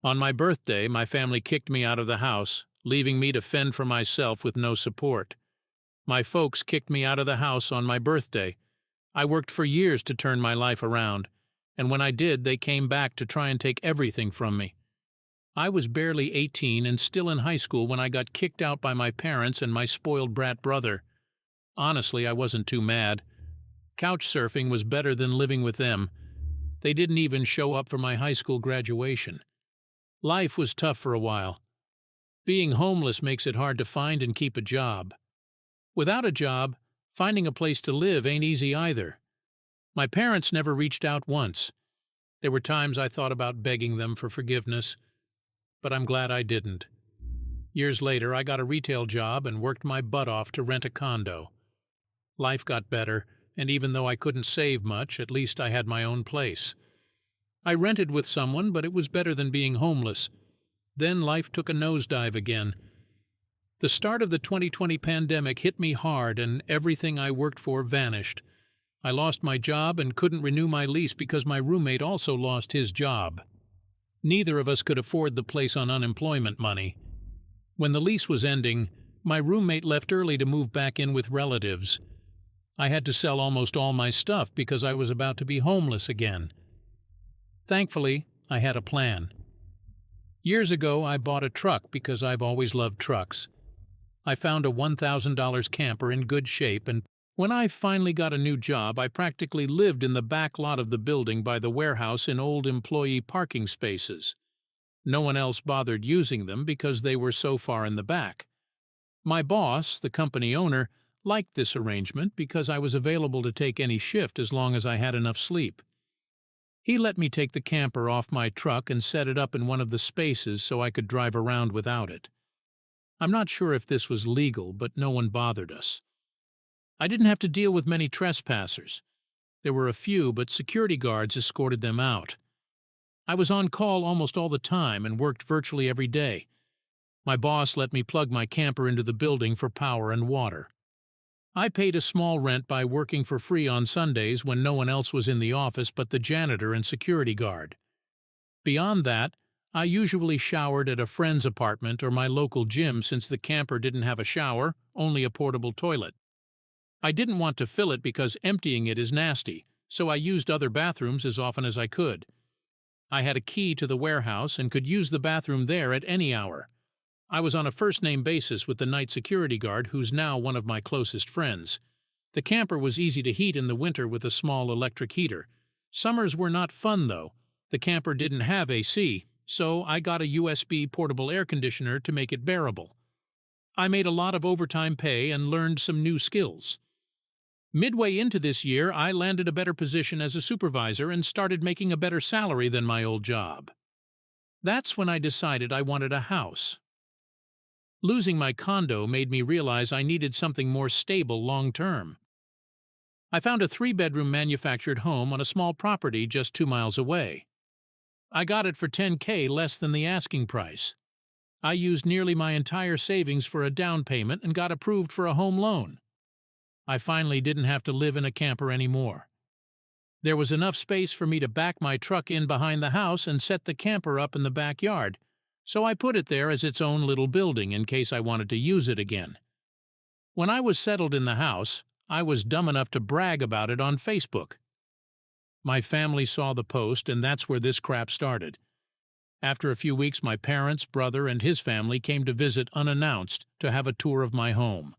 On my birthday, my family kicked me out of the house, leaving me to fend for myself with no support. My folks kicked me out of the house on my birthday. I worked for years to turn my life around, and when I did, they came back to try and take everything from me. I was barely 18 and still in high school when I got kicked out by my parents and my spoiled brat brother. Honestly, I wasn't too mad. Couch surfing was better than living with them. They didn't even show up for my high school graduation. Life was tough for a while. Being homeless makes it hard to find and keep a job. Without a job, finding a place to live ain't easy either. My parents never reached out once. There were times I thought about begging them for forgiveness, but I'm glad I didn't. Years later, I got a retail job and worked my butt off to rent a condo. Life got better, and even though I couldn't save much, at least I had my own place. I rented with someone, but it was better than being homeless. Then life took a nosedive again. The start of the 2020 pandemic hit me hard, and everything I worked for vanished. I lost my job and couldn't renew my lease because my roommate also lost his job. Neither of us could afford the place on unemployment money. When the lease was ending, my roommate left early to move back in with relatives. I had to sell almost all my stuff because I was about to be homeless again. Thankfully, I had a plan. Years ago, I bought a truck because I've always loved trucks. I found a $1,000 camper in good shape, and when I finally got a new job, I practically lived in the back lot of the building by the warehouse in old employee parking spaces. No one else bothered using them because they were so far in the back. My boss, the company owner, liked this arrangement because I was available to take any shift as long as I had enough sleep. He let me take the camper off my truck and set it up in one of the spaces so I could drive around without it. I'm not sure if this was legal, but no one bothered us. I didn't have to deal with many trespassers. There were a few, but security guards escorted them out. I was on call almost all the time and worked virtually every day. My boss let me plug my camper into the building for power and water. I paid a small rent by working for free on Sundays when no one else was in the office but the janitor and security guard. Beyond that, I usually showered at a friend's apartment or my local gym since the camper didn't have a shower, only a portable toilet. I didn't want to fill it because emptying it is nasty, so I used other bathrooms as often as I could. I had a key to the warehouse and could use the bathroom there at any hour. I was on a first-name basis with the night security guard, who's now one of my closest friends. The camper was easy to heat in the winter with a small electric heater. Summers were not fun, though. The camper didn't have AC, so I got a USB portable air conditioner to make it bearable. I made a lot of overtime pay and learned some new skills. Midway into this year, I landed a better position as a supervisor and started making a better salary than my old job. That's when I decided I wanted a house. Losing my condo made me realize I needed something more stable long-term. I found a 3-bedroom manufactured home on a small property just 2 miles away. I got it for $10,000 less than the asking price. I used nearly my entire savings for a down payment and got approved for a home loan. I finally didn't have to live in a camper anymore. There was enough space for me to back my truck in behind the house and set the camper up in the backyard, so I put it there as its own little building in case I wanted to use it again. When I was settled in the house, I was dumb enough to brag about it on Facebook. My family saw the post, and that's where this crap started. After a few weeks, my parents, brother, and his family came to visit unannounced to have a tour of my home.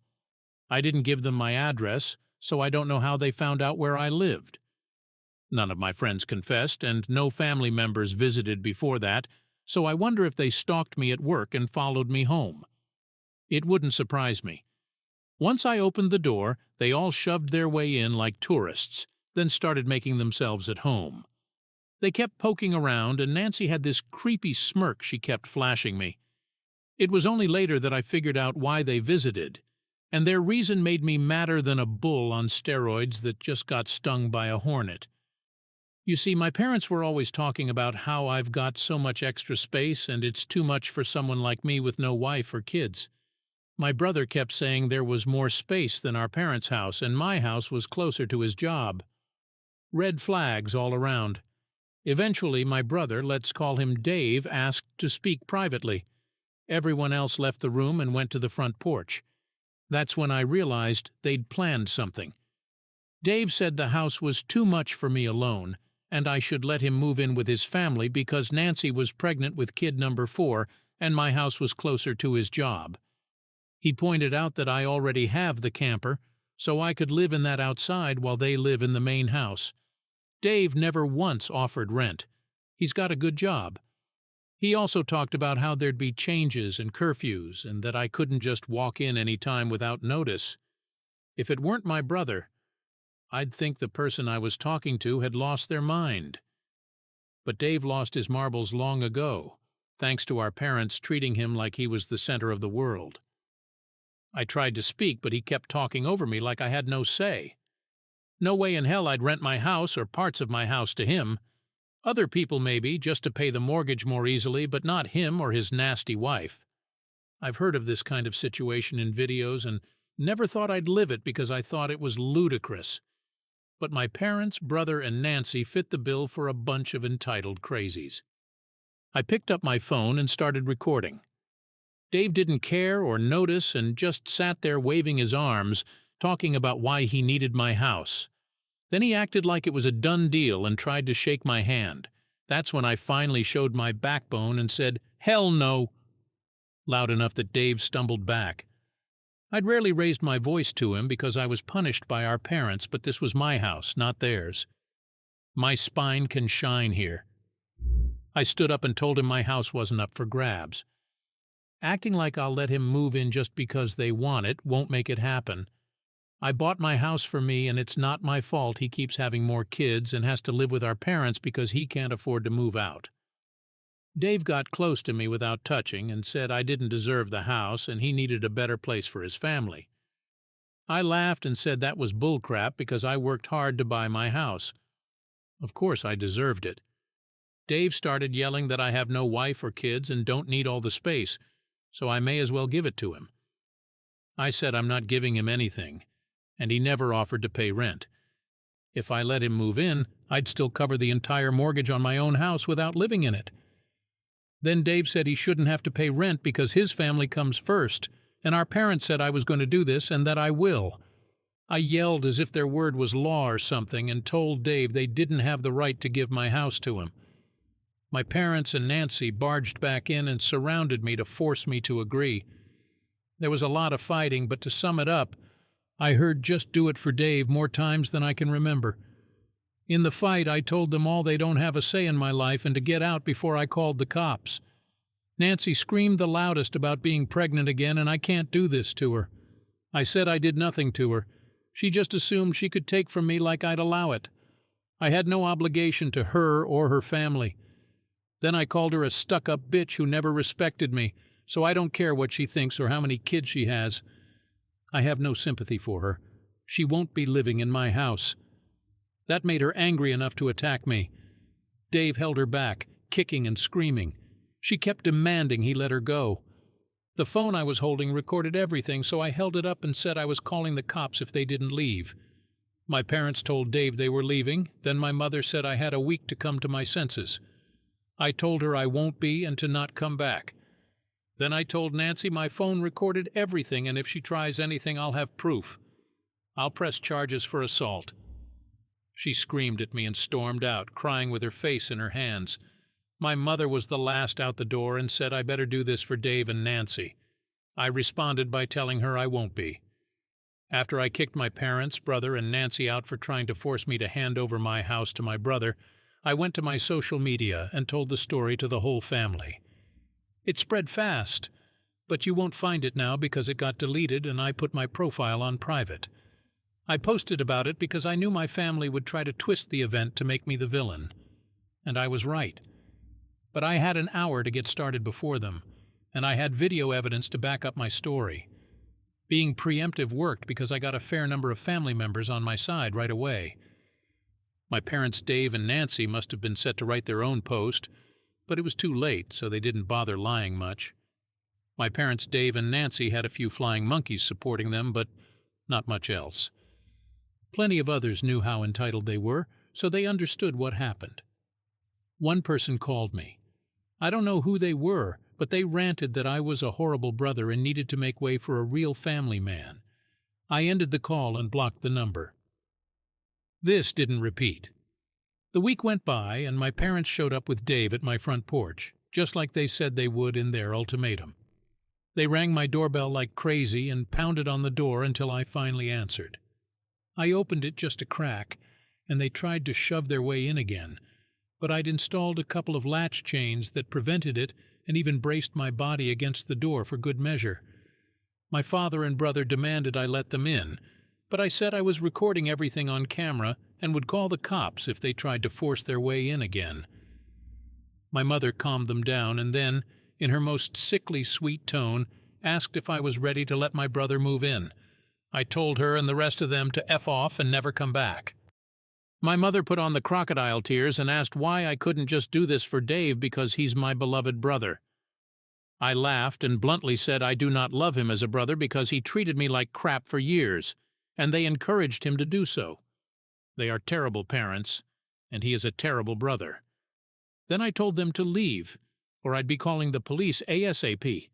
I didn't give them my address, so I don't know how they found out where I lived. None of my friends confessed, and no family members visited before that, so I wonder if they stalked me at work and followed me home. It wouldn't surprise me. Once I opened the door, they all shoved their way in like tourists, then started making themselves at home. They kept poking around, and Nancy had this creepy smirk she kept flashing me. It was only later that I figured out why they visited, and their reason made me madder than a bull on steroids that just got stung by a hornet. You see, my parents were always talking about how I've got so much extra space and it's too much for someone like me with no wife or kids. My brother kept saying there was more space than our parents' house and my house was closer to his job. Red flags all around. Eventually, my brother, let's call him Dave, asked to speak privately. Everyone else left the room and went to the front porch. That's when I realized they'd planned something. Dave said the house was too much for me alone, and I should let him move in with his family because Nancy was pregnant with kid number 4 and my house was closer to his job. He pointed out that I already have the camper, so I could live in that outside while they live in the main house. Dave never once offered rent. He's got a good job. He also talked about how there'd be changes and curfews and that I couldn't just walk in any time without notice. If it weren't my brother, I'd think the person I was talking to had lost their mind. But Dave lost his marbles long ago, thanks to our parents treating him like he was the center of the world. I tried to speak, but he kept talking over me like I had no say. No way in hell I'd rent my house or parts of my house to him. Other people maybe, just to pay the mortgage more easily, but not him or his nasty wife. I've heard of this kind of situation in videos and never thought I'd live it because I thought it was ludicrous. But my parents, brother, and Nancy fit the bill for a bunch of entitled crazies. I picked up my phone and started recording. Dave didn't care or notice and just sat there waving his arms, talking about why he needed my house. Then he acted like it was a done deal and tried to shake my hand. That's when I finally showed my backbone and said, "Hell no," loud enough that Dave stumbled back. I'd rarely raised my voice to him because I was punished by our parents, but this was my house, not theirs. My spine can shine here. I stood up and told him my house wasn't up for grabs. Acting like I'll let him move in just because they want it won't make it happen. I bought my house for me, and it's not my fault he keeps having more kids and has to live with our parents because he can't afford to move out. Dave got close to me without touching and said I didn't deserve the house and he needed a better place for his family. I laughed and said that was bullcrap because I worked hard to buy my house. Of course I deserved it. Dave started yelling that I have no wife or kids and don't need all the space, so I may as well give it to him. I said I'm not giving him anything, and he never offered to pay rent. If I let him move in, I'd still cover the entire mortgage on my own house without living in it. Then Dave said he shouldn't have to pay rent because his family comes first, and our parents said I was going to do this and that I will. I yelled as if their word was law or something and told Dave they didn't have the right to give my house to him. My parents and Nancy barged back in and surrounded me to force me to agree. There was a lot of fighting, but to sum it up, I heard "just do it for Dave" more times than I can remember. In the fight, I told them all they don't have a say in my life and to get out before I called the cops. Nancy screamed the loudest about being pregnant again, and I can't do this to her. I said I did nothing to her. She just assumed she could take from me like I'd allow it. I had no obligation to her or her family. Then I called her a stuck-up bitch who never respected me, so I don't care what she thinks or how many kids she has. I have no sympathy for her. She won't be living in my house. That made her angry enough to attack me. Dave held her back, kicking and screaming. She kept demanding he let her go. The phone I was holding recorded everything, so I held it up and said I was calling the cops if they didn't leave. My parents told Dave they were leaving, then my mother said I had a week to come to my senses. I told her I won't be and to not come back. Then I told Nancy my phone recorded everything, and if she tries anything, I'll have proof. I'll press charges for assault. She screamed at me and stormed out, crying with her face in her hands. My mother was the last out the door and said I better do this for Dave and Nancy. I responded by telling her I won't be. After I kicked my parents, brother, and Nancy out for trying to force me to hand over my house to my brother, I went to my social media and told the story to the whole family. It spread fast, but you won't find it now because it got deleted and I put my profile on private. I posted about it because I knew my family would try to twist the event to make me the villain. And I was right. But I had an hour to get started before them, and I had video evidence to back up my story. Being preemptive worked because I got a fair number of family members on my side right away. My parents Dave and Nancy must have been set to write their own post, but it was too late, so they didn't bother lying much. My parents Dave and Nancy had a few flying monkeys supporting them, but not much else. Plenty of others knew how entitled they were, so they understood what happened. One person called me. I don't know who they were, but they ranted that I was a horrible brother and needed to make way for a real family man. I ended the call and blocked the number. This didn't repeat. The week went by, and my parents showed up with Dave at my front porch, just like they said they would in their ultimatum. They rang my doorbell like crazy and pounded on the door until I finally answered. I opened it just a crack, and they tried to shove their way in again, but I'd installed a couple of latch chains that prevented it and even braced my body against the door for good measure. My father and brother demanded I let them in, but I said I was recording everything on camera and would call the cops if they tried to force their way in again. My mother calmed them down and then, in her most sickly sweet tone, asked if I was ready to let my brother move in. I told her and the rest of them to F off and never come back. My mother put on the crocodile tears and asked why I couldn't just do this for Dave because he's my beloved brother. I laughed and bluntly said I do not love him as a brother because he treated me like crap for years, and they encouraged him to do so. They are terrible parents, and he is a terrible brother. Then I told them to leave, or I'd be calling the police ASAP.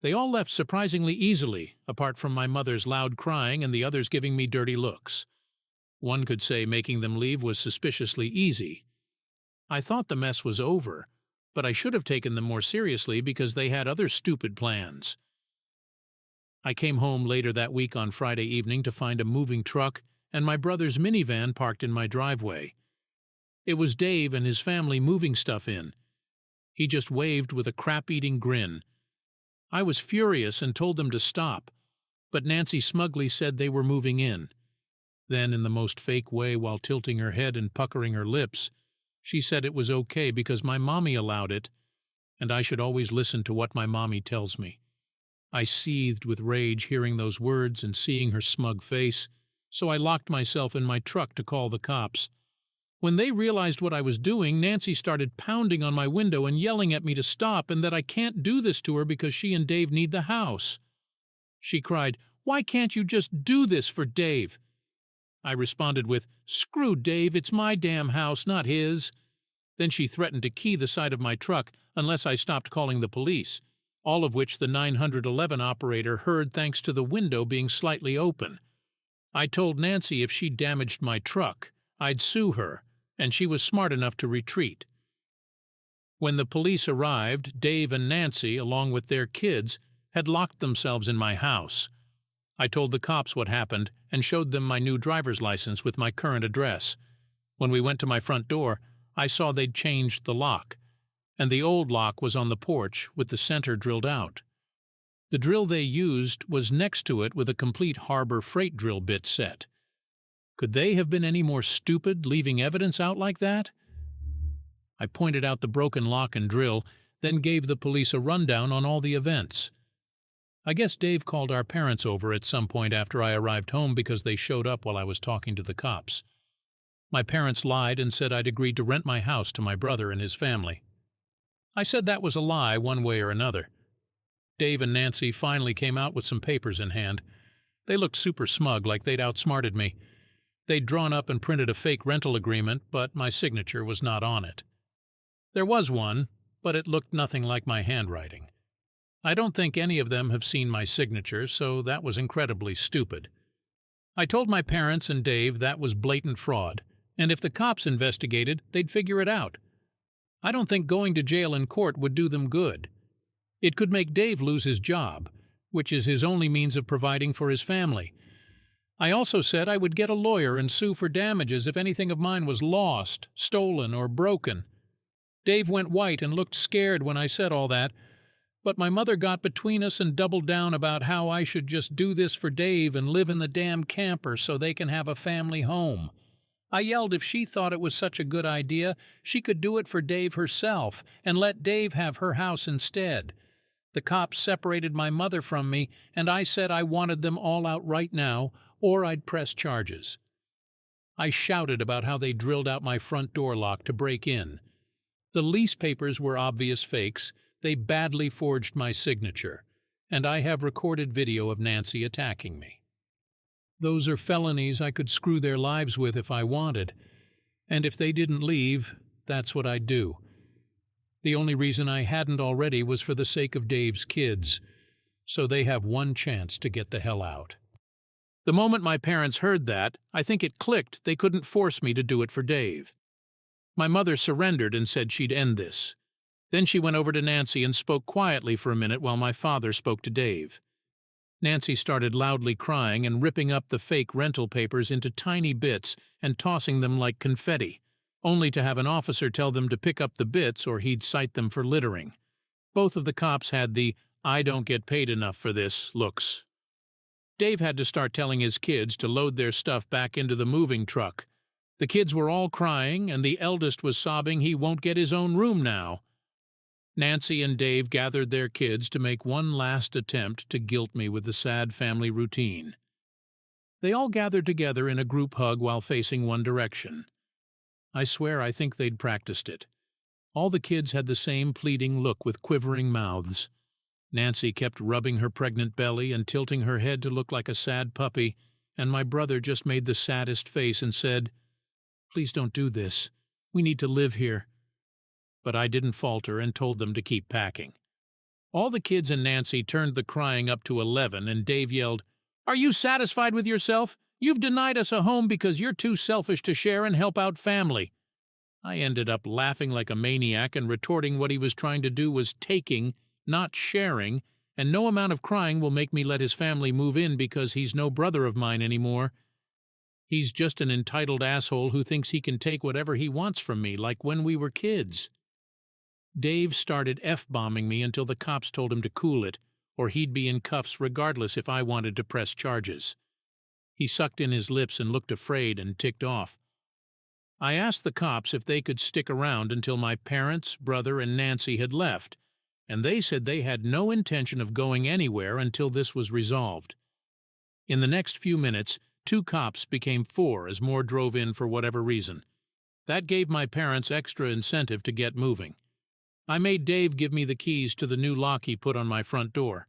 They all left surprisingly easily, apart from my mother's loud crying and the others giving me dirty looks. One could say making them leave was suspiciously easy. I thought the mess was over, but I should have taken them more seriously because they had other stupid plans. I came home later that week on Friday evening to find a moving truck and my brother's minivan parked in my driveway. It was Dave and his family moving stuff in. He just waved with a crap-eating grin. I was furious and told them to stop, but Nancy smugly said they were moving in. Then, in the most fake way while tilting her head and puckering her lips, she said it was okay because my mommy allowed it, and I should always listen to what my mommy tells me. I seethed with rage hearing those words and seeing her smug face, so I locked myself in my truck to call the cops. When they realized what I was doing, Nancy started pounding on my window and yelling at me to stop and that I can't do this to her because she and Dave need the house. She cried, "Why can't you just do this for Dave?" I responded with, "Screw Dave, it's my damn house, not his." Then she threatened to key the side of my truck unless I stopped calling the police, all of which the 911 operator heard thanks to the window being slightly open. I told Nancy if she damaged my truck, I'd sue her, and she was smart enough to retreat. When the police arrived, Dave and Nancy, along with their kids, had locked themselves in my house. I told the cops what happened and showed them my new driver's license with my current address. When we went to my front door, I saw they'd changed the lock, and the old lock was on the porch with the center drilled out. The drill they used was next to it with a complete harbor freight drill bit set. Could they have been any more stupid, leaving evidence out like that? I pointed out the broken lock and drill, then gave the police a rundown on all the events. I guess Dave called our parents over at some point after I arrived home because they showed up while I was talking to the cops. My parents lied and said I'd agreed to rent my house to my brother and his family. I said that was a lie one way or another. Dave and Nancy finally came out with some papers in hand. They looked super smug, like they'd outsmarted me. They'd drawn up and printed a fake rental agreement, but my signature was not on it. There was one, but it looked nothing like my handwriting. I don't think any of them have seen my signature, so that was incredibly stupid. I told my parents and Dave that was blatant fraud, and if the cops investigated, they'd figure it out. I don't think going to jail in court would do them good. It could make Dave lose his job, which is his only means of providing for his family. I also said I would get a lawyer and sue for damages if anything of mine was lost, stolen, or broken. Dave went white and looked scared when I said all that, but my mother got between us and doubled down about how I should just do this for Dave and live in the damn camper so they can have a family home. I yelled if she thought it was such a good idea, she could do it for Dave herself and let Dave have her house instead. The cops separated my mother from me, and I said I wanted them all out right now, or I'd press charges. I shouted about how they drilled out my front door lock to break in. The lease papers were obvious fakes. They badly forged my signature, and I have recorded video of Nancy attacking me. Those are felonies I could screw their lives with if I wanted, and if they didn't leave, that's what I'd do. The only reason I hadn't already was for the sake of Dave's kids, so they have one chance to get the hell out. The moment my parents heard that, I think it clicked they couldn't force me to do it for Dave. My mother surrendered and said she'd end this. Then she went over to Nancy and spoke quietly for a minute while my father spoke to Dave. Nancy started loudly crying and ripping up the fake rental papers into tiny bits and tossing them like confetti, only to have an officer tell them to pick up the bits or he'd cite them for littering. Both of the cops had the "I don't get paid enough for this" looks. Dave had to start telling his kids to load their stuff back into the moving truck. The kids were all crying, and the eldest was sobbing he won't get his own room now. Nancy and Dave gathered their kids to make one last attempt to guilt me with the sad family routine. They all gathered together in a group hug while facing one direction. I swear I think they'd practiced it. All the kids had the same pleading look with quivering mouths. Nancy kept rubbing her pregnant belly and tilting her head to look like a sad puppy, and my brother just made the saddest face and said, "Please don't do this. We need to live here." But I didn't falter and told them to keep packing. All the kids and Nancy turned the crying up to 11, and Dave yelled, "Are you satisfied with yourself? You've denied us a home because you're too selfish to share and help out family." I ended up laughing like a maniac and retorting what he was trying to do was taking, not sharing, and no amount of crying will make me let his family move in because he's no brother of mine anymore. He's just an entitled asshole who thinks he can take whatever he wants from me, like when we were kids. Dave started F-bombing me until the cops told him to cool it, or he'd be in cuffs regardless if I wanted to press charges. He sucked in his lips and looked afraid and ticked off. I asked the cops if they could stick around until my parents, brother, and Nancy had left, and they said they had no intention of going anywhere until this was resolved. In the next few minutes, 2 cops became 4 as more drove in for whatever reason. That gave my parents extra incentive to get moving. I made Dave give me the keys to the new lock he put on my front door.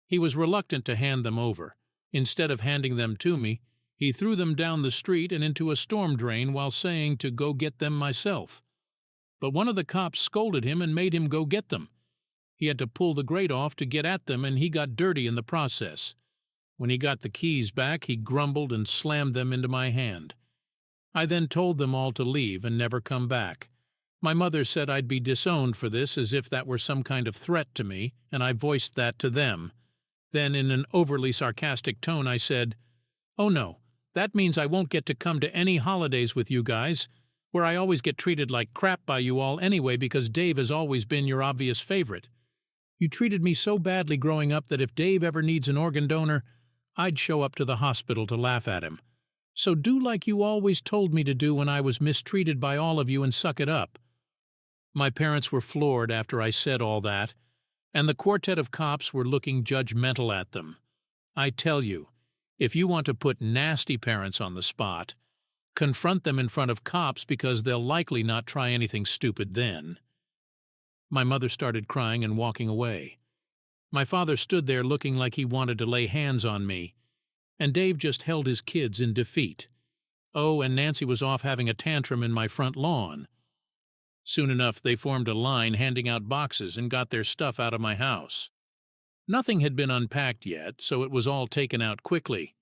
He was reluctant to hand them over. Instead of handing them to me, he threw them down the street and into a storm drain while saying to go get them myself. But one of the cops scolded him and made him go get them. He had to pull the grate off to get at them, and he got dirty in the process. When he got the keys back, he grumbled and slammed them into my hand. I then told them all to leave and never come back. My mother said I'd be disowned for this as if that were some kind of threat to me, and I voiced that to them. Then, in an overly sarcastic tone, I said, "Oh no, that means I won't get to come to any holidays with you guys, where I always get treated like crap by you all anyway because Dave has always been your obvious favorite. You treated me so badly growing up that if Dave ever needs an organ donor, I'd show up to the hospital to laugh at him. So do like you always told me to do when I was mistreated by all of you and suck it up." My parents were floored after I said all that, and the quartet of cops were looking judgmental at them. I tell you, if you want to put nasty parents on the spot, confront them in front of cops because they'll likely not try anything stupid then. My mother started crying and walking away. My father stood there looking like he wanted to lay hands on me, and Dave just held his kids in defeat. Oh, and Nancy was off having a tantrum in my front lawn. Soon enough, they formed a line handing out boxes and got their stuff out of my house. Nothing had been unpacked yet, so it was all taken out quickly.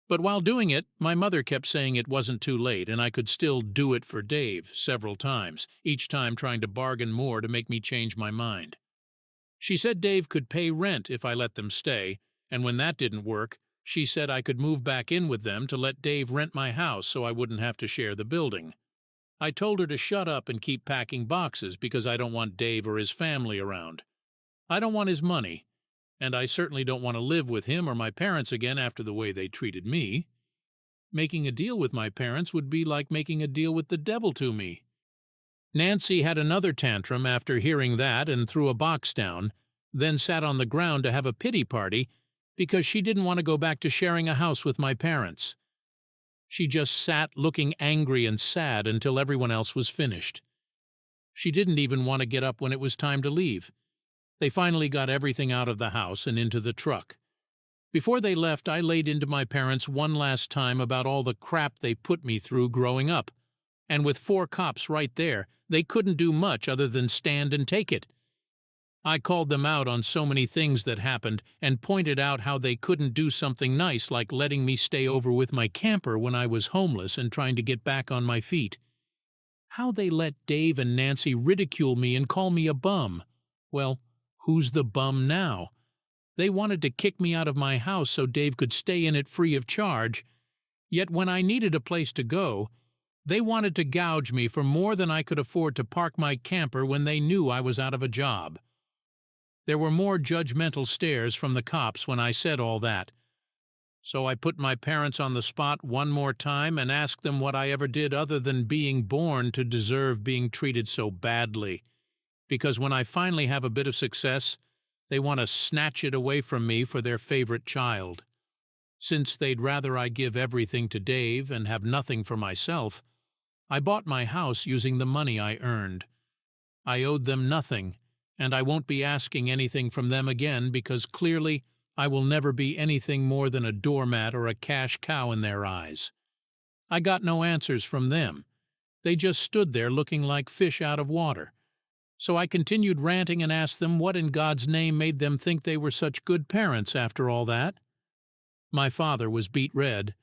But while doing it, my mother kept saying it wasn't too late and I could still do it for Dave several times, each time trying to bargain more to make me change my mind. She said Dave could pay rent if I let them stay, and when that didn't work, she said I could move back in with them to let Dave rent my house so I wouldn't have to share the building. I told her to shut up and keep packing boxes because I don't want Dave or his family around. I don't want his money, and I certainly don't want to live with him or my parents again after the way they treated me. Making a deal with my parents would be like making a deal with the devil to me. Nancy had another tantrum after hearing that and threw a box down, then sat on the ground to have a pity party because she didn't want to go back to sharing a house with my parents. She just sat looking angry and sad until everyone else was finished. She didn't even want to get up when it was time to leave. They finally got everything out of the house and into the truck. Before they left, I laid into my parents one last time about all the crap they put me through growing up, and with 4 cops right there, they couldn't do much other than stand and take it. I called them out on so many things that happened and pointed out how they couldn't do something nice like letting me stay over with my camper when I was homeless and trying to get back on my feet. How they let Dave and Nancy ridicule me and call me a bum. Well, who's the bum now? They wanted to kick me out of my house so Dave could stay in it free of charge, yet when I needed a place to go, they wanted to gouge me for more than I could afford to park my camper when they knew I was out of a job. There were more judgmental stares from the cops when I said all that. So I put my parents on the spot one more time and asked them what I ever did other than being born to deserve being treated so badly. Because when I finally have a bit of success, they want to snatch it away from me for their favorite child. Since they'd rather I give everything to Dave and have nothing for myself, I bought my house using the money I earned. I owed them nothing, and I won't be asking anything from them again because clearly I will never be anything more than a doormat or a cash cow in their eyes. I got no answers from them. They just stood there looking like fish out of water. So I continued ranting and asked them what in God's name made them think they were such good parents after all that. My father was beet red,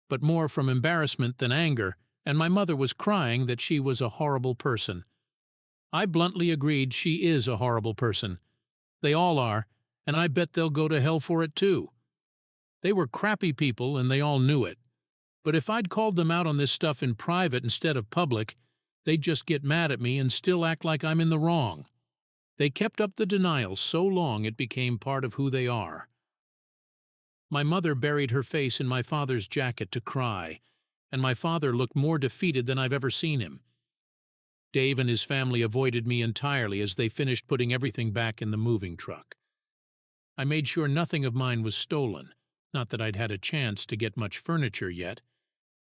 but more from embarrassment than anger, and my mother was crying that she was a horrible person. I bluntly agreed she is a horrible person. They all are, and I bet they'll go to hell for it too. They were crappy people and they all knew it. But if I'd called them out on this stuff in private instead of public, they'd just get mad at me and still act like I'm in the wrong. They kept up the denial so long it became part of who they are. My mother buried her face in my father's jacket to cry, and my father looked more defeated than I've ever seen him. Dave and his family avoided me entirely as they finished putting everything back in the moving truck. I made sure nothing of mine was stolen, not that I'd had a chance to get much furniture yet.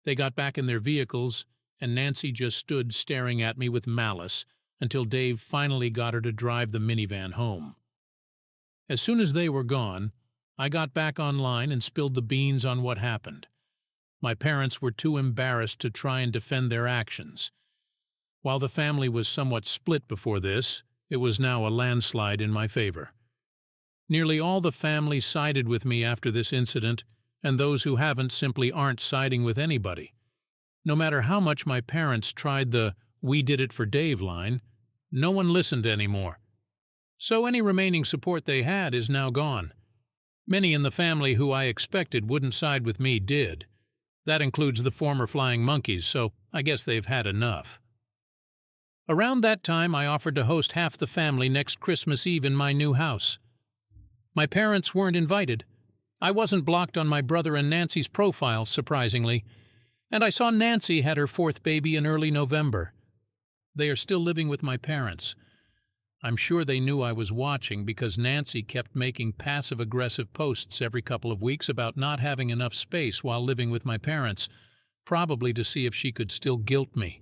They got back in their vehicles, and Nancy just stood staring at me with malice until Dave finally got her to drive the minivan home. As soon as they were gone, I got back online and spilled the beans on what happened. My parents were too embarrassed to try and defend their actions. While the family was somewhat split before this, it was now a landslide in my favor. Nearly all the family sided with me after this incident, and those who haven't simply aren't siding with anybody. No matter how much my parents tried the "we did it for Dave" line, no one listened anymore. So any remaining support they had is now gone. Many in the family who I expected wouldn't side with me did. That includes the former flying monkeys, so I guess they've had enough. Around that time, I offered to host half the family next Christmas Eve in my new house. My parents weren't invited. I wasn't blocked on my brother and Nancy's profile, surprisingly, and I saw Nancy had her fourth baby in early November. They are still living with my parents. I'm sure they knew I was watching because Nancy kept making passive-aggressive posts every couple of weeks about not having enough space while living with my parents, probably to see if she could still guilt me.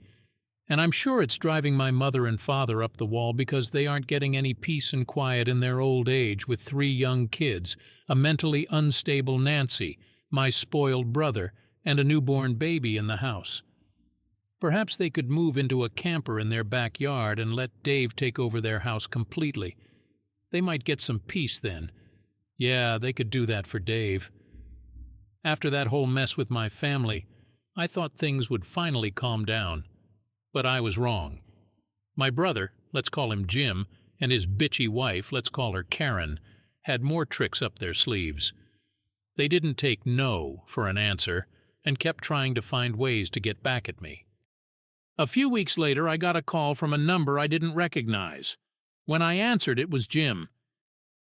And I'm sure it's driving my mother and father up the wall because they aren't getting any peace and quiet in their old age with 3 young kids, a mentally unstable Nancy, my spoiled brother, and a newborn baby in the house. Perhaps they could move into a camper in their backyard and let Dave take over their house completely. They might get some peace then. Yeah, they could do that for Dave. After that whole mess with my family, I thought things would finally calm down. But I was wrong. My brother, let's call him Jim, and his bitchy wife, let's call her Karen, had more tricks up their sleeves. They didn't take no for an answer and kept trying to find ways to get back at me. A few weeks later, I got a call from a number I didn't recognize. When I answered, it was Jim.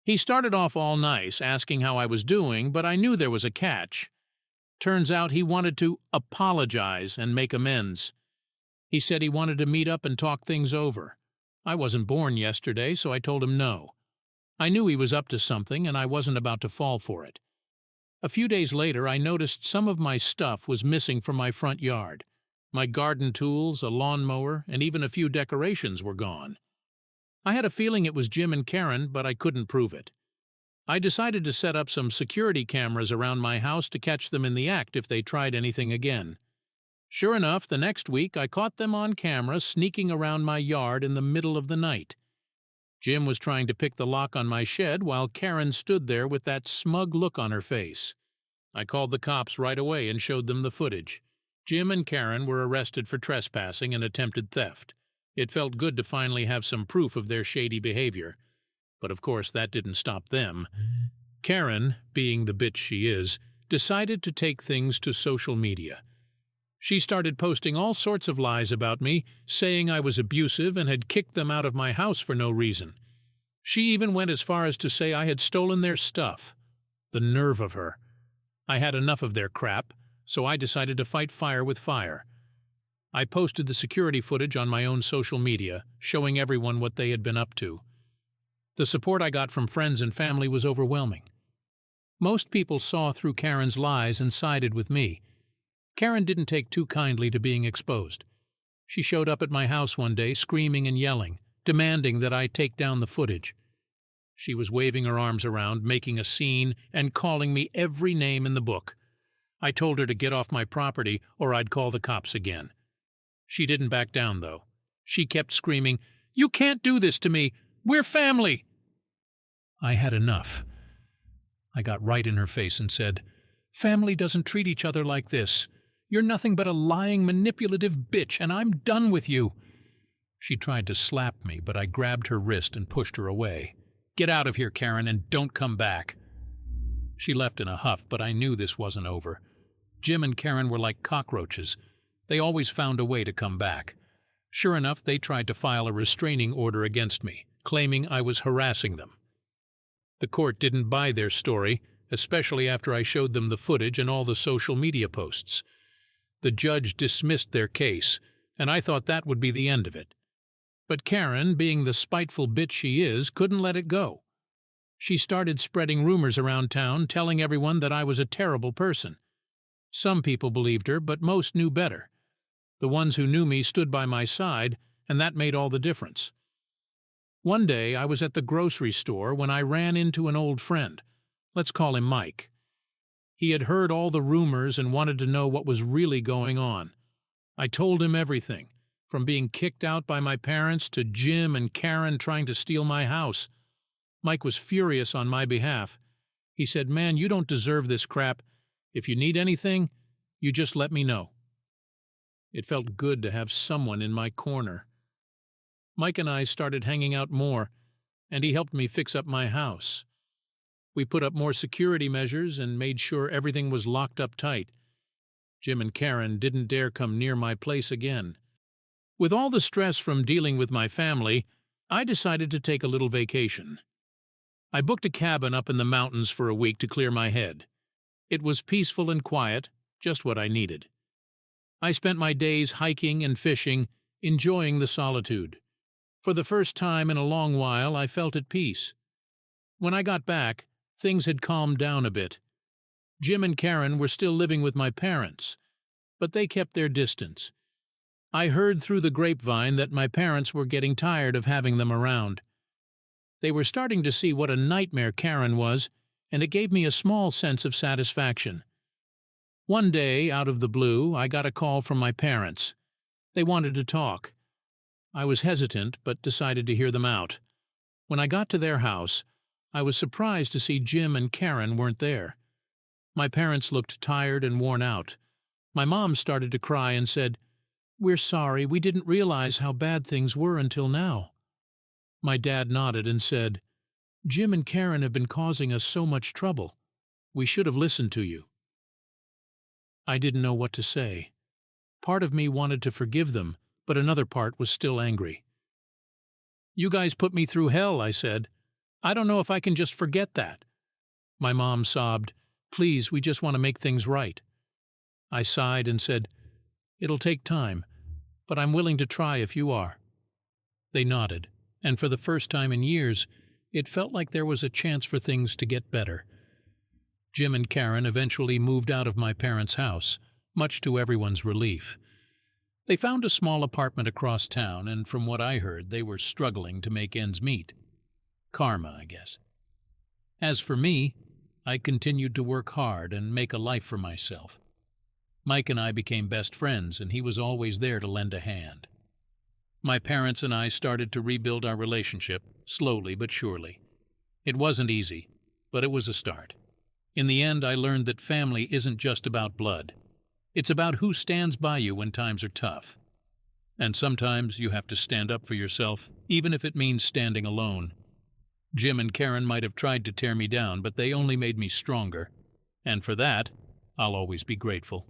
He started off all nice, asking how I was doing, but I knew there was a catch. Turns out he wanted to apologize and make amends. He said he wanted to meet up and talk things over. I wasn't born yesterday, so I told him no. I knew he was up to something, and I wasn't about to fall for it. A few days later, I noticed some of my stuff was missing from my front yard. My garden tools, a lawnmower, and even a few decorations were gone. I had a feeling it was Jim and Karen, but I couldn't prove it. I decided to set up some security cameras around my house to catch them in the act if they tried anything again. Sure enough, the next week I caught them on camera sneaking around my yard in the middle of the night. Jim was trying to pick the lock on my shed while Karen stood there with that smug look on her face. I called the cops right away and showed them the footage. Jim and Karen were arrested for trespassing and attempted theft. It felt good to finally have some proof of their shady behavior. But of course that didn't stop them. Karen, being the bitch she is, decided to take things to social media. She started posting all sorts of lies about me, saying I was abusive and had kicked them out of my house for no reason. She even went as far as to say I had stolen their stuff. The nerve of her. I had enough of their crap, so I decided to fight fire with fire. I posted the security footage on my own social media, showing everyone what they had been up to. The support I got from friends and family was overwhelming. Most people saw through Karen's lies and sided with me. Karen didn't take too kindly to being exposed. She showed up at my house one day screaming and yelling, demanding that I take down the footage. She was waving her arms around, making a scene, and calling me every name in the book. I told her to get off my property or I'd call the cops again. She didn't back down, though. She kept screaming, "You can't do this to me! We're family!" I had enough. I got right in her face and said, "Family doesn't treat each other like this. You're nothing but a lying, manipulative bitch, and I'm done with you." She tried to slap me, but I grabbed her wrist and pushed her away. "Get out of here, Karen, and don't come back." She left in a huff, but I knew this wasn't over. Jim and Karen were like cockroaches. They always found a way to come back. Sure enough, they tried to file a restraining order against me, claiming I was harassing them. The court didn't buy their story, especially after I showed them the footage and all the social media posts. The judge dismissed their case, and I thought that would be the end of it. But Karen, being the spiteful bitch she is, couldn't let it go. She started spreading rumors around town, telling everyone that I was a terrible person. Some people believed her, but most knew better. The ones who knew me stood by my side, and that made all the difference. One day I was at the grocery store when I ran into an old friend. Let's call him Mike. He had heard all the rumors and wanted to know what was really going on. I told him everything, from being kicked out by my parents to Jim and Karen trying to steal my house. Mike was furious on my behalf. He said, "Man, you don't deserve this crap. If you need anything, you just let me know." It felt good to have someone in my corner. Mike and I started hanging out more, and he helped me fix up my house. We put up more security measures and made sure everything was locked up tight. Jim and Karen didn't dare come near my place again. With all the stress from dealing with my family, I decided to take a little vacation. I booked a cabin up in the mountains for a week to clear my head. It was peaceful and quiet, just what I needed. I spent my days hiking and fishing, enjoying the solitude. For the first time in a long while, I felt at peace. When I got back, things had calmed down a bit. Jim and Karen were still living with my parents, but they kept their distance. I heard through the grapevine that my parents were getting tired of having them around. They were starting to see what a nightmare Karen was, and it gave me a small sense of satisfaction. One day, out of the blue, I got a call from my parents. They wanted to talk. I was hesitant, but decided to hear them out. When I got to their house, I was surprised to see Jim and Karen weren't there. My parents looked tired and worn out. My mom started to cry and said, "We're sorry, we didn't realize how bad things were until now." My dad nodded and said, "Jim and Karen have been causing us so much trouble. We should have listened to you." I didn't know what to say. Part of me wanted to forgive them, but another part was still angry. "You guys put me through hell," I said. "I don't know if I can just forget that." My mom sobbed, "Please, we just want to make things right." I sighed and said, "It'll take time, but I'm willing to try if you are." They nodded, and for the first time in years, it felt like there was a chance for things to get better. Jim and Karen eventually moved out of my parents' house, much to everyone's relief. They found a small apartment across town, and from what I heard, they were struggling to make ends meet. Karma, I guess. As for me, I continued to work hard and make a life for myself. Mike and I became best friends, and he was always there to lend a hand. My parents and I started to rebuild our relationship, slowly but surely. It wasn't easy, but it was a start. In the end, I learned that family isn't just about blood. It's about who stands by you when times are tough. And sometimes you have to stand up for yourself, even if it means standing alone. Jim and Karen might have tried to tear me down, but they only made me stronger. And for that, I'll always be grateful.